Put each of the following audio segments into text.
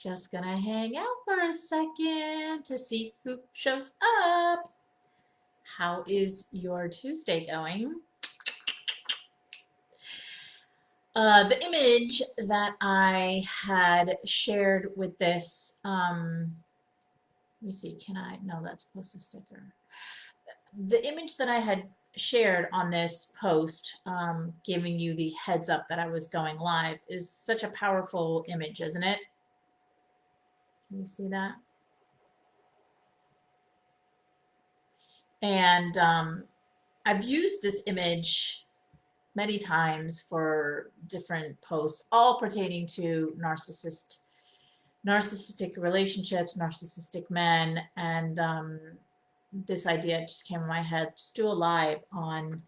Just gonna hang out for a second to see who shows up. How is your Tuesday going? The image that I had shared with this, let me see, can I? No, that's post a sticker. The image that I had shared on this post, giving you the heads up that I was going live, is such a powerful image, isn't it? Can you see that? And I've used this image many times for different posts, all pertaining to narcissistic relationships, narcissistic men, and this idea just came in my head. Just do a live on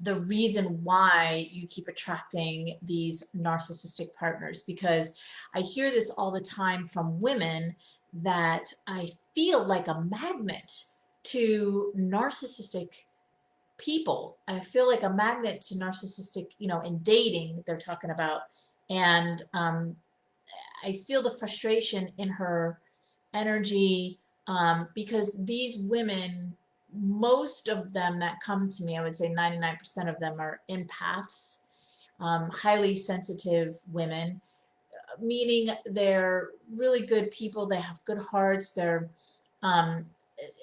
the reason why you keep attracting these narcissistic partners, because I hear this all the time from women that I feel like a magnet to narcissistic people. I feel like a magnet to narcissistic, in dating, they're talking about. And I feel the frustration in her energy, because these women, most of them that come to me, I would say 99% of them are empaths, highly sensitive women, meaning they're really good people. They have good hearts. Um,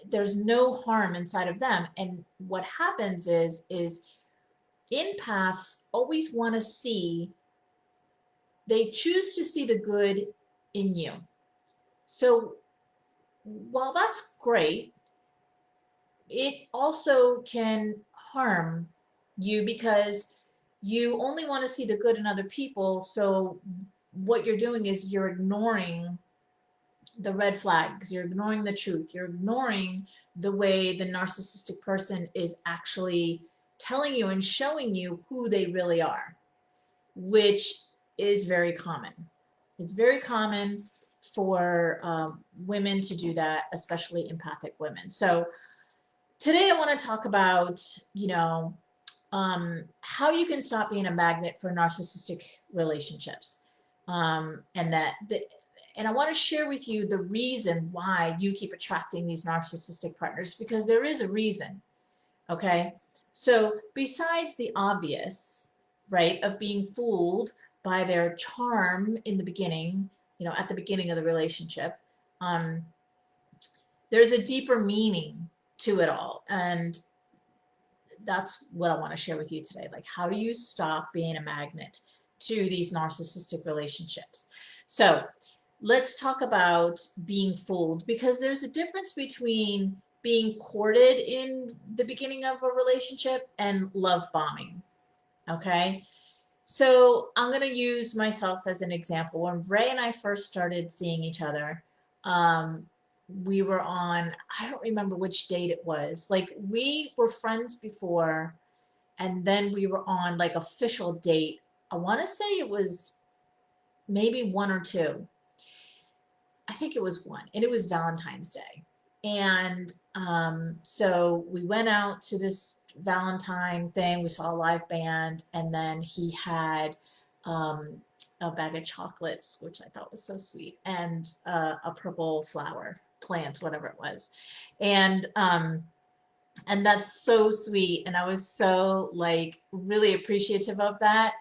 there's no harm inside of them. And what happens is empaths always want to see, they choose to see the good in you. So while that's great, it also can harm you because you only want to see the good in other people. So what you're doing is you're ignoring the red flags, you're ignoring the truth, you're ignoring the way the narcissistic person is actually telling you and showing you who they really are, which is very common. It's very common for women to do that, especially empathic women. So today I want to talk about, how you can stop being a magnet for narcissistic relationships. And I want to share with you the reason why you keep attracting these narcissistic partners, because there is a reason. Okay. So besides the obvious, right, of being fooled by their charm in the beginning, at the beginning of the relationship, um, there's a deeper meaning to it all. And that's what I want to share with you today. Like, how do you stop being a magnet to these narcissistic relationships? So let's talk about being fooled, because there's a difference between being courted in the beginning of a relationship and love bombing. Okay. So I'm going to use myself as an example. When Ray and I first started seeing each other, we were on, I don't remember which date it was. Like, we were friends before, and then we were on like official date. I want to say it was maybe one or two. I think it was one, and it was Valentine's Day. And so we went out to this Valentine thing. We saw a live band, and then he had a bag of chocolates, which I thought was so sweet, and a purple flower plant, whatever it was, and that's so sweet. And I was so like really appreciative of that,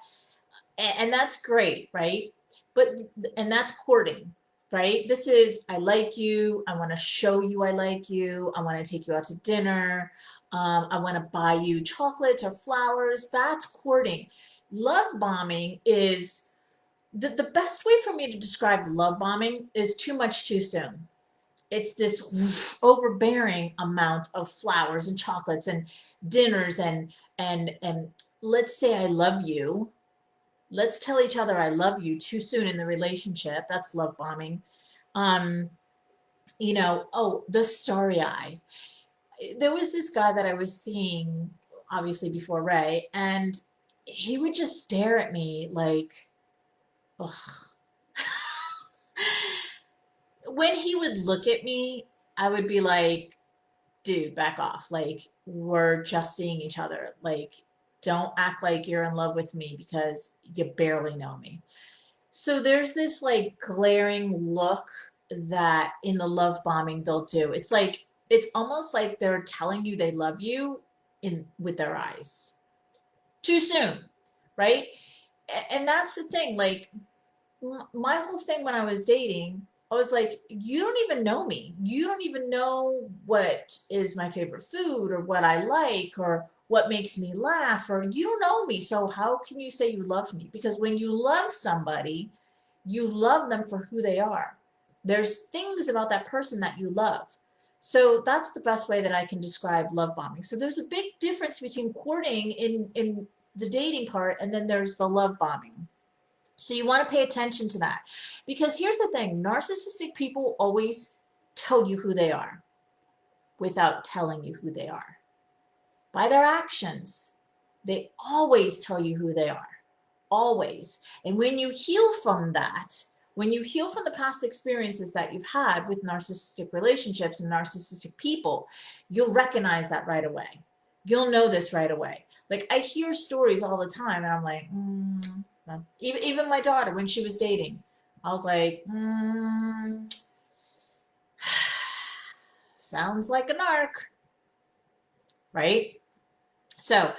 and that's great, right? But and that's courting, right? This is, I like you, I want to show you I like you, I want to take you out to dinner, I want to buy you chocolates or flowers. That's courting. Love bombing is the best way for me to describe love bombing is too much too soon. It's this overbearing amount of flowers and chocolates and dinners and let's say I love you. Let's tell each other I love you too soon in the relationship. That's love bombing. Um, oh, the starry eye. There was this guy that I was seeing, obviously before Ray, and he would just stare at me like, ugh. When he would look at me, I would be like, dude, back off. Like, we're just seeing each other. Like, don't act like you're in love with me because you barely know me. So there's this like glaring look that in the love bombing they'll do. It's like, it's almost like they're telling you they love you in with their eyes too soon, right? And that's the thing. Like, my whole thing when I was dating, I was like, you don't even know me. You don't even know what is my favorite food or what I like or what makes me laugh, or you don't know me. So how can you say you love me? Because when you love somebody, you love them for who they are. There's things about that person that you love. So that's the best way that I can describe love bombing. So there's a big difference between courting in the dating part, and then there's the love bombing. So you want to pay attention to that, because here's the thing: narcissistic people always tell you who they are without telling you who they are. By their actions, they always tell you who they are. Always. And when you heal from that, when you heal from the past experiences that you've had with narcissistic relationships and narcissistic people, you'll recognize that right away. You'll know this right away. Like, I hear stories all the time and I'm like, even my daughter, when she was dating, I was like, sounds like a narc, right? So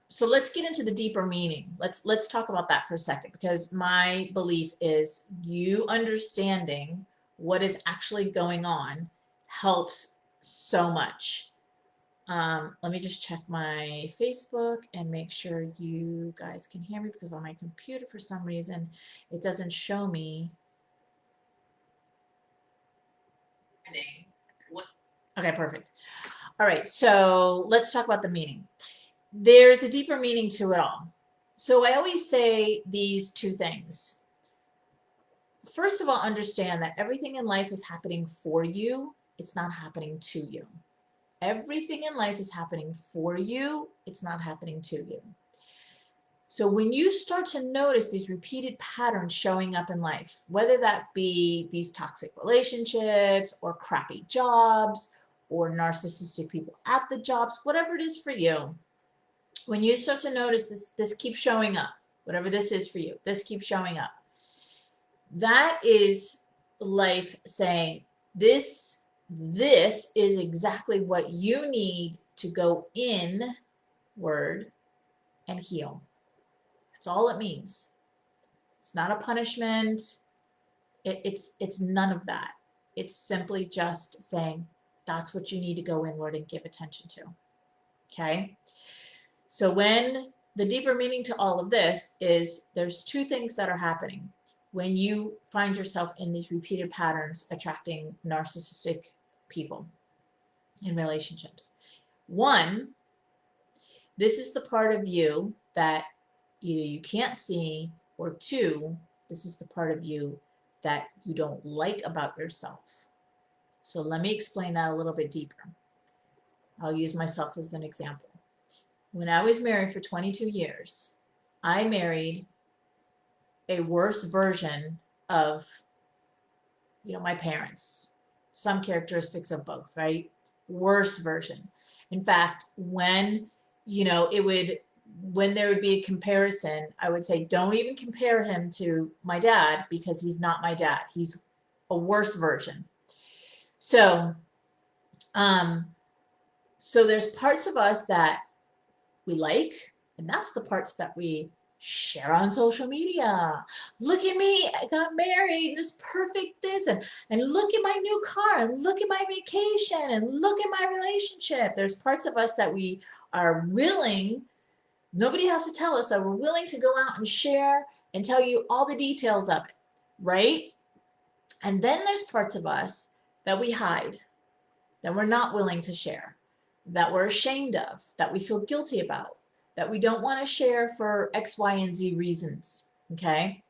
so let's get into the deeper meaning. Let's talk about that for a second, because my belief is you understanding what is actually going on helps so much. Let me just check my Facebook and make sure you guys can hear me, because on my computer, for some reason, it doesn't show me. Okay, perfect. All right, so let's talk about the meaning. There's a deeper meaning to it all. So I always say these two things. First of all, understand that everything in life is happening for you. It's not happening to you. Everything in life is happening for you. It's not happening to you. So when you start to notice these repeated patterns showing up in life, whether that be these toxic relationships or crappy jobs or narcissistic people at the jobs, whatever it is for you, when you start to notice this keeps showing up, whatever this is for you, this keeps showing up, that is life saying, this is exactly what you need to go inward and heal. That's all it means. It's not a punishment. It's none of that. It's simply just saying that's what you need to go inward and give attention to. Okay? So when the deeper meaning to all of this is, there's two things that are happening when you find yourself in these repeated patterns attracting narcissistic people in relationships. One, this is the part of you that either you can't see, or two, this is the part of you that you don't like about yourself. So let me explain that a little bit deeper. I'll use myself as an example. When I was married for 22 years, I married a worse version of, my parents. Some characteristics of both, right? Worse version. In fact, when, when there would be a comparison, I would say, don't even compare him to my dad, because he's not my dad. He's a worse version. So, so there's parts of us that we like, and that's the parts that we share on social media. Look at me, I got married, this perfect this, and look at my new car, and look at my vacation, and look at my relationship. There's parts of us that we are willing, nobody has to tell us, that we're willing to go out and share and tell you all the details of it, right? And then there's parts of us that we hide, that we're not willing to share, that we're ashamed of, that we feel guilty about, that we don't want to share for X, Y, and Z reasons, okay?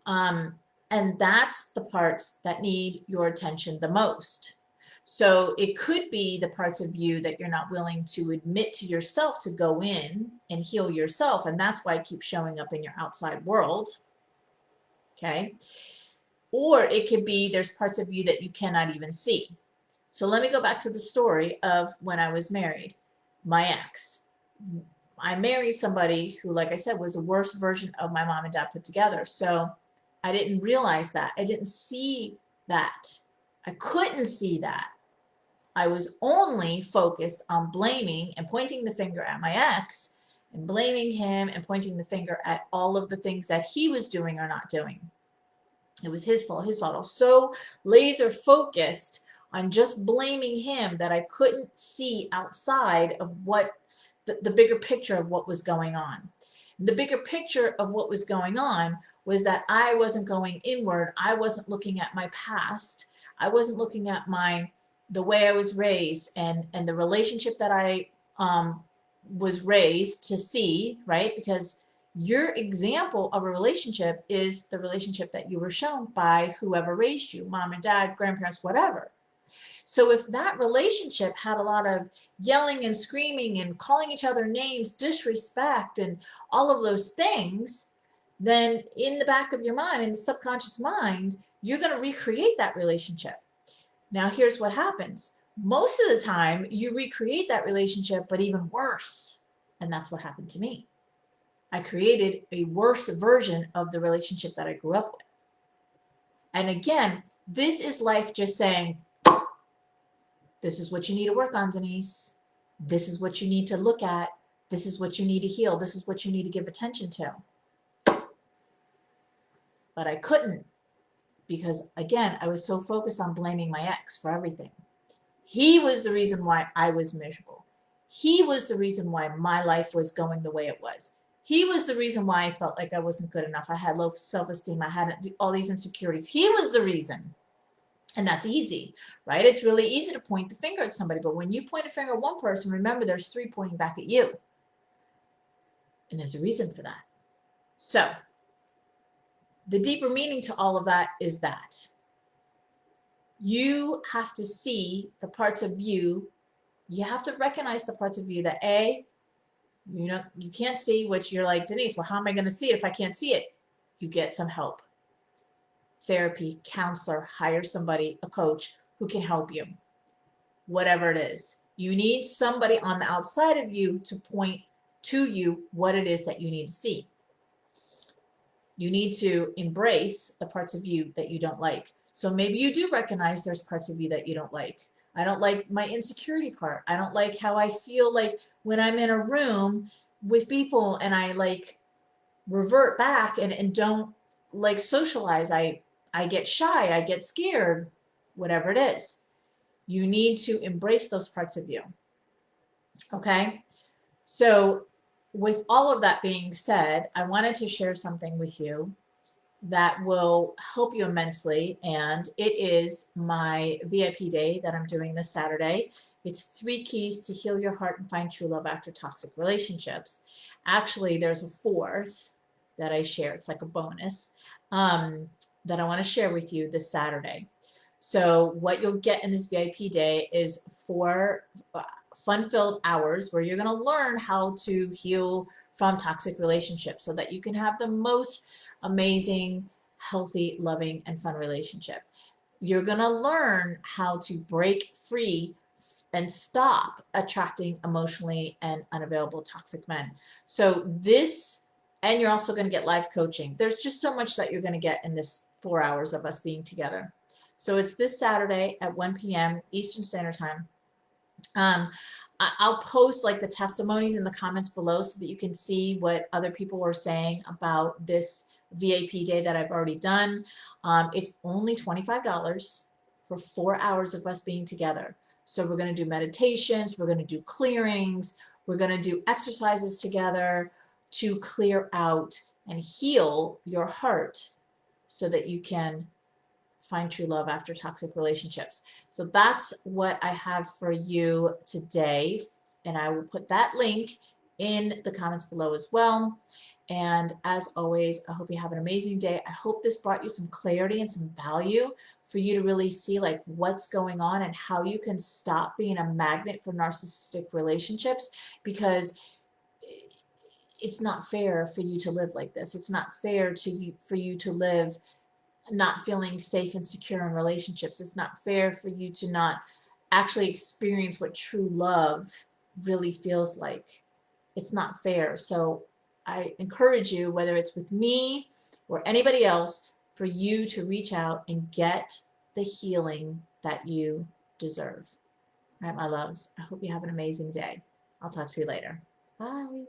And that's the parts that need your attention the most. So it could be the parts of you that you're not willing to admit to yourself to go in and heal yourself, and that's why it keeps showing up in your outside world, okay? Or it could be there's parts of you that you cannot even see. So let me go back to the story of when I was married. My ex, I married somebody who, like I said, was the worst version of my mom and dad put together. So I didn't realize that. I didn't see that. I couldn't see that. I was only focused on blaming and pointing the finger at my ex and blaming him and pointing the finger at all of the things that he was doing or not doing. It was his fault, his fault. I was so laser focused on just blaming him that I couldn't see outside of what the bigger picture of what was going on. The bigger picture of what was going on was that I wasn't going inward. I wasn't looking at my past. I wasn't looking at the way I was raised and the relationship that I was raised to see, right? Because your example of a relationship is the relationship that you were shown by whoever raised you, mom and dad, grandparents, whatever. So if that relationship had a lot of yelling and screaming and calling each other names, disrespect, and all of those things, then in the back of your mind, in the subconscious mind, you're going to recreate that relationship. Now, here's what happens. Most of the time, you recreate that relationship, but even worse. And that's what happened to me. I created a worse version of the relationship that I grew up with. And again, this is life just saying, this is what you need to work on, Denise. This is what you need to look at. This is what you need to heal. This is what you need to give attention to. But I couldn't because, again, I was so focused on blaming my ex for everything. He was the reason why I was miserable. He was the reason why my life was going the way it was. He was the reason why I felt like I wasn't good enough. I had low self-esteem. I had all these insecurities. He was the reason. And that's easy, right? It's really easy to point the finger at somebody. But when you point a finger at one person, remember there's three pointing back at you. And there's a reason for that. So the deeper meaning to all of that is that you have to see the parts of you. You have to recognize the parts of you that you can't see, which you're like, Denise, well, how am I going to see it if I can't see it? You get some help. Therapy, counselor, hire somebody, a coach who can help you. Whatever it is. You need somebody on the outside of you to point to you what it is that you need to see. You need to embrace the parts of you that you don't like. So maybe you do recognize there's parts of you that you don't like. I don't like my insecurity part. I don't like how I feel like when I'm in a room with people and I like revert back and don't like socialize. I get shy, I get scared, whatever it is. You need to embrace those parts of you. Okay? So with all of that being said, I wanted to share something with you that will help you immensely, and it is my VIP day that I'm doing this Saturday. It's 3 keys to heal your heart and find true love after toxic relationships. Actually, there's a 4th that I share. It's like a bonus that I want to share with you this Saturday. So what you'll get in this VIP day is 4 fun-filled hours where you're going to learn how to heal from toxic relationships so that you can have the most amazing, healthy, loving, and fun relationship. You're going to learn how to break free and stop attracting emotionally and unavailable toxic men. So this, and you're also going to get live coaching. There's just so much that you're going to get in this 4 hours of us being together. So it's this Saturday at 1 p.m. Eastern Standard Time. I'll post like the testimonies in the comments below so that you can see what other people are saying about this VIP day that I've already done. It's only $25 for 4 hours of us being together. So we're going to do meditations, we're going to do clearings, we're going to do exercises together to clear out and heal your heart so that you can find true love after toxic relationships. So that's what I have for you today. And I will put that link in the comments below as well. And as always, I hope you have an amazing day. I hope this brought you some clarity and some value for you to really see like what's going on and how you can stop being a magnet for narcissistic relationships, because it's not fair for you to live like this. It's not fair for you to live not feeling safe and secure in relationships. It's not fair for you to not actually experience what true love really feels like. it's not fair. So I encourage you, whether it's with me or anybody else, for you to reach out and get the healing that you deserve. All right, my loves. I hope you have an amazing day. I'll talk to you later. Bye.